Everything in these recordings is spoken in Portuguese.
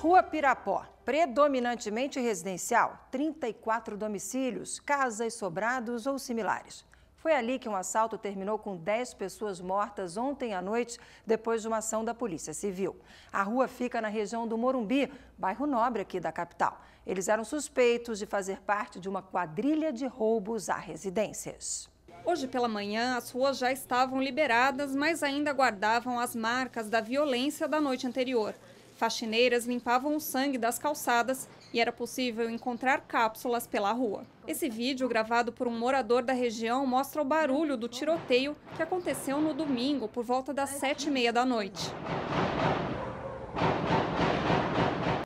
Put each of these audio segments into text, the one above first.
Rua Pirapó, predominantemente residencial, 34 domicílios, casas, sobrados ou similares. Foi ali que um assalto terminou com 10 pessoas mortas ontem à noite, depois de uma ação da Polícia Civil. A rua fica na região do Morumbi, bairro nobre aqui da capital. Eles eram suspeitos de fazer parte de uma quadrilha de roubos a residências. Hoje pela manhã, as ruas já estavam liberadas, mas ainda guardavam as marcas da violência da noite anterior. Faxineiras limpavam o sangue das calçadas e era possível encontrar cápsulas pela rua. Esse vídeo, gravado por um morador da região, mostra o barulho do tiroteio que aconteceu no domingo, por volta das 7h30 da noite.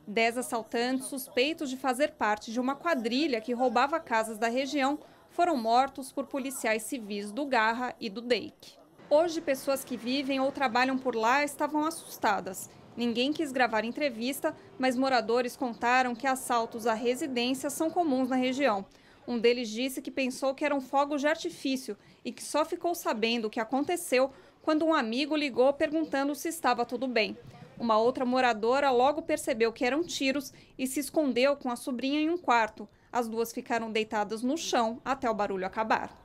10 assaltantes suspeitos de fazer parte de uma quadrilha que roubava casas da região foram mortos por policiais civis do Garra e do DEIC. Hoje, pessoas que vivem ou trabalham por lá estavam assustadas. Ninguém quis gravar entrevista, mas moradores contaram que assaltos a residências são comuns na região. Um deles disse que pensou que eram fogos de artifício e que só ficou sabendo o que aconteceu quando um amigo ligou perguntando se estava tudo bem. Uma outra moradora logo percebeu que eram tiros e se escondeu com a sobrinha em um quarto. As duas ficaram deitadas no chão até o barulho acabar.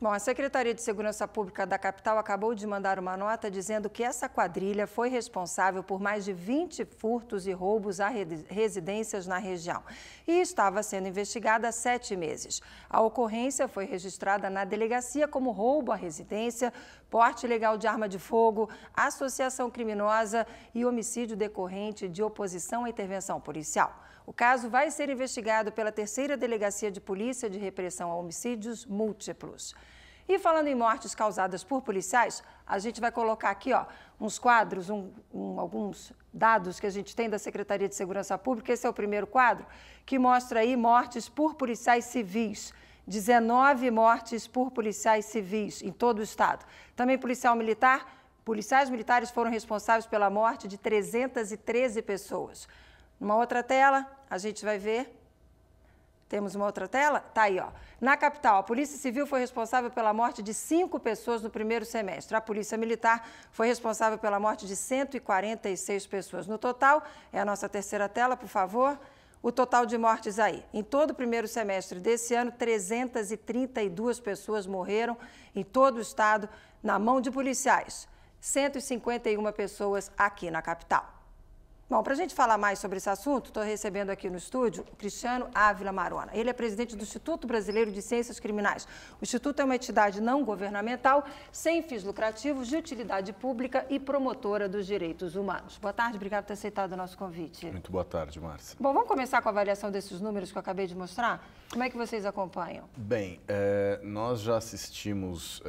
Bom, a Secretaria de Segurança Pública da capital acabou de mandar uma nota dizendo que essa quadrilha foi responsável por mais de 20 furtos e roubos a residências na região e estava sendo investigada há 7 meses. A ocorrência foi registrada na delegacia como roubo à residência, porte ilegal de arma de fogo, associação criminosa e homicídio decorrente de oposição à intervenção policial. O caso vai ser investigado pela 3ª Delegacia de Polícia de Repressão a Homicídios Múltiplos. E falando em mortes causadas por policiais, a gente vai colocar aqui uns quadros, alguns dados que a gente tem da Secretaria de Segurança Pública. Esse é o primeiro quadro, que mostra aí mortes por policiais civis. 19 mortes por policiais civis em todo o estado. Também policiais militares foram responsáveis pela morte de 313 pessoas. Numa outra tela, a gente vai ver. Temos uma outra tela? Tá aí, ó. Na capital, a Polícia Civil foi responsável pela morte de 5 pessoas no primeiro semestre. A Polícia Militar foi responsável pela morte de 146 pessoas. No total, é a nossa terceira tela, por favor. O total de mortes aí. Em todo o primeiro semestre desse ano, 332 pessoas morreram em todo o estado na mão de policiais. 151 pessoas aqui na capital. Bom, para a gente falar mais sobre esse assunto, estou recebendo aqui no estúdio o Cristiano Ávila Marona. Ele é presidente do Instituto Brasileiro de Ciências Criminais. O Instituto é uma entidade não governamental, sem fins lucrativos, de utilidade pública e promotora dos direitos humanos. Boa tarde, obrigado por ter aceitado o nosso convite. Muito boa tarde, Márcia. Bom, vamos começar com a avaliação desses números que eu acabei de mostrar? Como é que vocês acompanham? Bem, nós já assistimos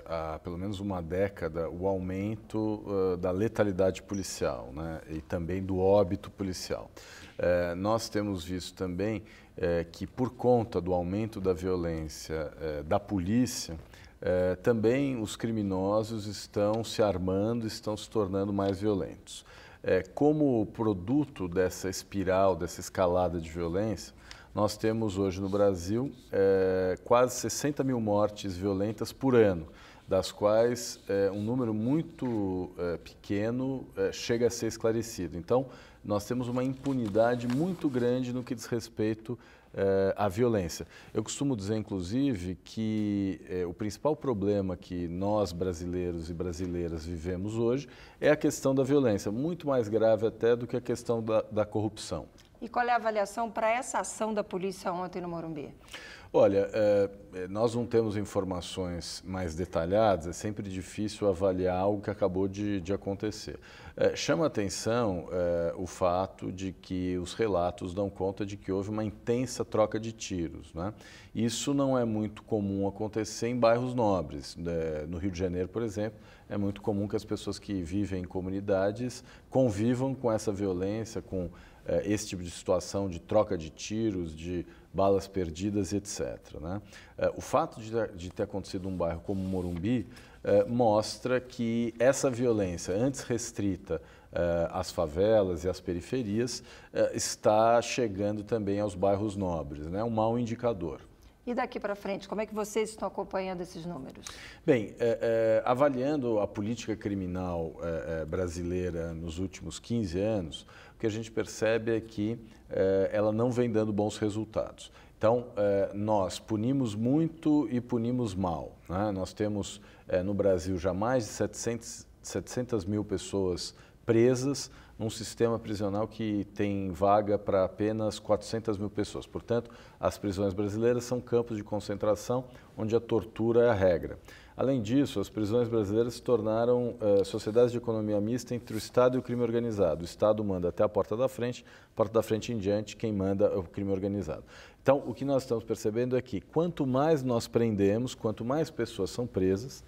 há pelo menos uma década o aumento da letalidade policial, né? E também do óbito policial. Nós temos visto também que, por conta do aumento da violência da polícia, também os criminosos estão se armando, estão se tornando mais violentos. Como produto dessa espiral, dessa escalada de violência, nós temos hoje no Brasil quase 60 mil mortes violentas por ano, das quais um número muito pequeno chega a ser esclarecido. Então, nós temos uma impunidade muito grande no que diz respeito à violência. Eu costumo dizer, inclusive, que o principal problema que nós, brasileiros e brasileiras, vivemos hoje é a questão da violência, muito mais grave até do que a questão da corrupção. E qual é a avaliação para essa ação da polícia ontem no Morumbi? Olha, nós não temos informações mais detalhadas, é sempre difícil avaliar algo que acabou de acontecer. Chama a atenção o fato de que os relatos dão conta de que houve uma intensa troca de tiros, né? Isso não é muito comum acontecer em bairros nobres. No Rio de Janeiro, por exemplo, é muito comum que as pessoas que vivem em comunidades convivam com essa violência, com esse tipo de situação de troca de tiros, de balas perdidas, etc. Né? O fato de ter acontecido num bairro como Morumbi mostra que essa violência, antes restrita às favelas e às periferias, está chegando também aos bairros nobres, né? Um mau indicador. E daqui para frente, como é que vocês estão acompanhando esses números? Bem, avaliando a política criminal brasileira nos últimos 15 anos, o que a gente percebe é que ela não vem dando bons resultados. Então, nós punimos muito e punimos mal, né? Nós temos no Brasil já mais de 700 mil pessoas presas num sistema prisional que tem vaga para apenas 400 mil pessoas. Portanto, as prisões brasileiras são campos de concentração onde a tortura é a regra. Além disso, as prisões brasileiras se tornaram sociedades de economia mista entre o Estado e o crime organizado. O Estado manda até a porta da frente em diante, quem manda é o crime organizado. Então, o que nós estamos percebendo é que quanto mais nós prendemos, quanto mais pessoas são presas,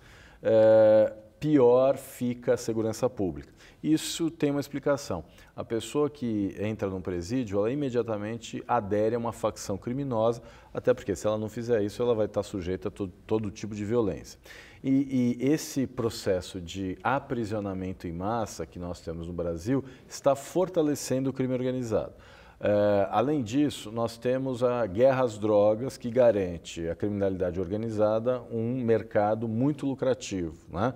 pior fica a segurança pública. Isso tem uma explicação. A pessoa que entra num presídio, ela imediatamente adere a uma facção criminosa, até porque se ela não fizer isso, ela vai estar sujeita a todo tipo de violência. E esse processo de aprisionamento em massa que nós temos no Brasil está fortalecendo o crime organizado. Além disso, nós temos a guerra às drogas, que garante à criminalidade organizada um mercado muito lucrativo, né?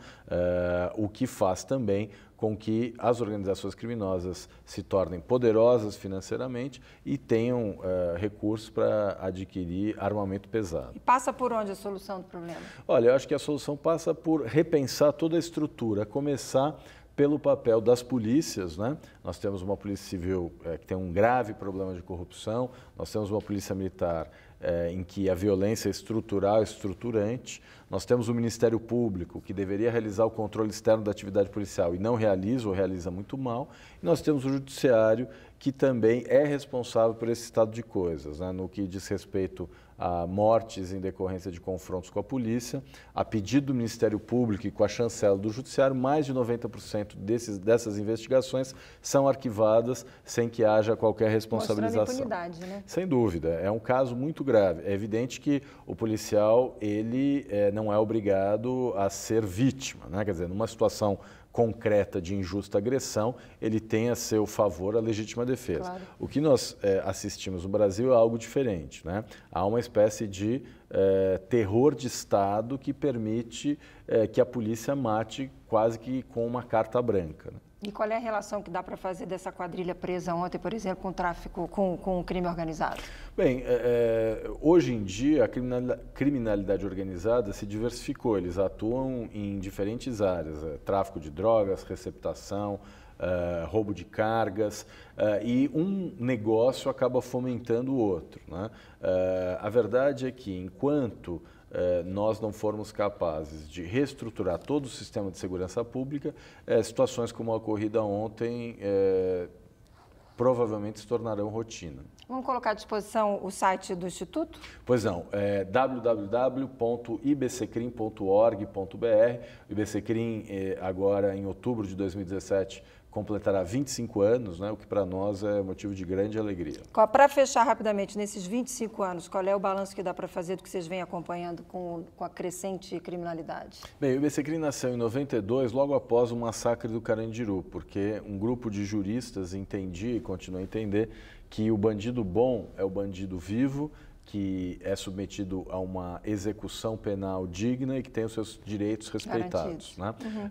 O que faz também com que as organizações criminosas se tornem poderosas financeiramente e tenham recursos para adquirir armamento pesado. E passa por onde a solução do problema? Olha, eu acho que a solução passa por repensar toda a estrutura, a começar pelo papel das polícias, né? Nós temos uma polícia civil que tem um grave problema de corrupção, nós temos uma polícia militar em que a violência é estrutural, estruturante, nós temos o Ministério Público, que deveria realizar o controle externo da atividade policial e não realiza ou realiza muito mal, e nós temos o Judiciário, que também é responsável por esse estado de coisas, né? No que diz respeito a mortes em decorrência de confrontos com a polícia, a pedido do Ministério Público e com a chancela do Judiciário, mais de 90% dessas investigações são arquivadas sem que haja qualquer responsabilização. Mostrando impunidade, né? Sem dúvida, é um caso muito grave. É evidente que o policial, ele não é obrigado a ser vítima, né? Quer dizer, numa situação concreta de injusta agressão, ele tem a seu favor a legítima defesa. Claro. O que nós assistimos no Brasil é algo diferente, né? Há uma espécie de terror de Estado que permite que a polícia mate quase que com uma carta branca, né? E qual é a relação que dá para fazer dessa quadrilha presa ontem, por exemplo, com o tráfico, com o crime organizado? Bem, hoje em dia a criminalidade organizada se diversificou, eles atuam em diferentes áreas, tráfico de drogas, receptação, roubo de cargas, e um negócio acaba fomentando o outro, né? A verdade é que enquanto nós não formos capazes de reestruturar todo o sistema de segurança pública, situações como a ocorrida ontem provavelmente se tornarão rotina. Vamos colocar à disposição o site do Instituto? Pois não, www.ibccrim.org.br. O IBCCrim, agora em outubro de 2017, completará 25 anos, né, o que para nós é motivo de grande alegria. Para fechar rapidamente, nesses 25 anos, qual é o balanço que dá para fazer do que vocês vêm acompanhando com a crescente criminalidade? Bem, o IBCCrim nasceu em 92, logo após o massacre do Carandiru, porque um grupo de juristas entendia e continua a entender que o bandido bom é o bandido vivo, que é submetido a uma execução penal digna e que tem os seus direitos respeitados, né? Uhum.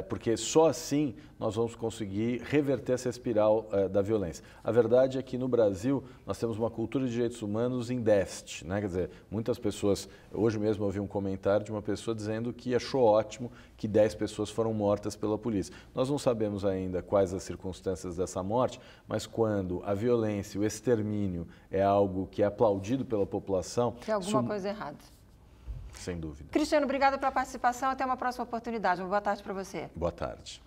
Porque só assim nós vamos conseguir reverter essa espiral da violência. A verdade é que no Brasil nós temos uma cultura de direitos humanos em déficit, né? Quer dizer, muitas pessoas, hoje mesmo eu ouvi um comentário de uma pessoa dizendo que achou ótimo que 10 pessoas foram mortas pela polícia. Nós não sabemos ainda quais as circunstâncias dessa morte, mas quando a violência, o extermínio é algo que é aplaudido pela população... Tem alguma coisa errada. Sem dúvida. Cristiano, obrigada pela participação. Até uma próxima oportunidade. Uma boa tarde para você. Boa tarde.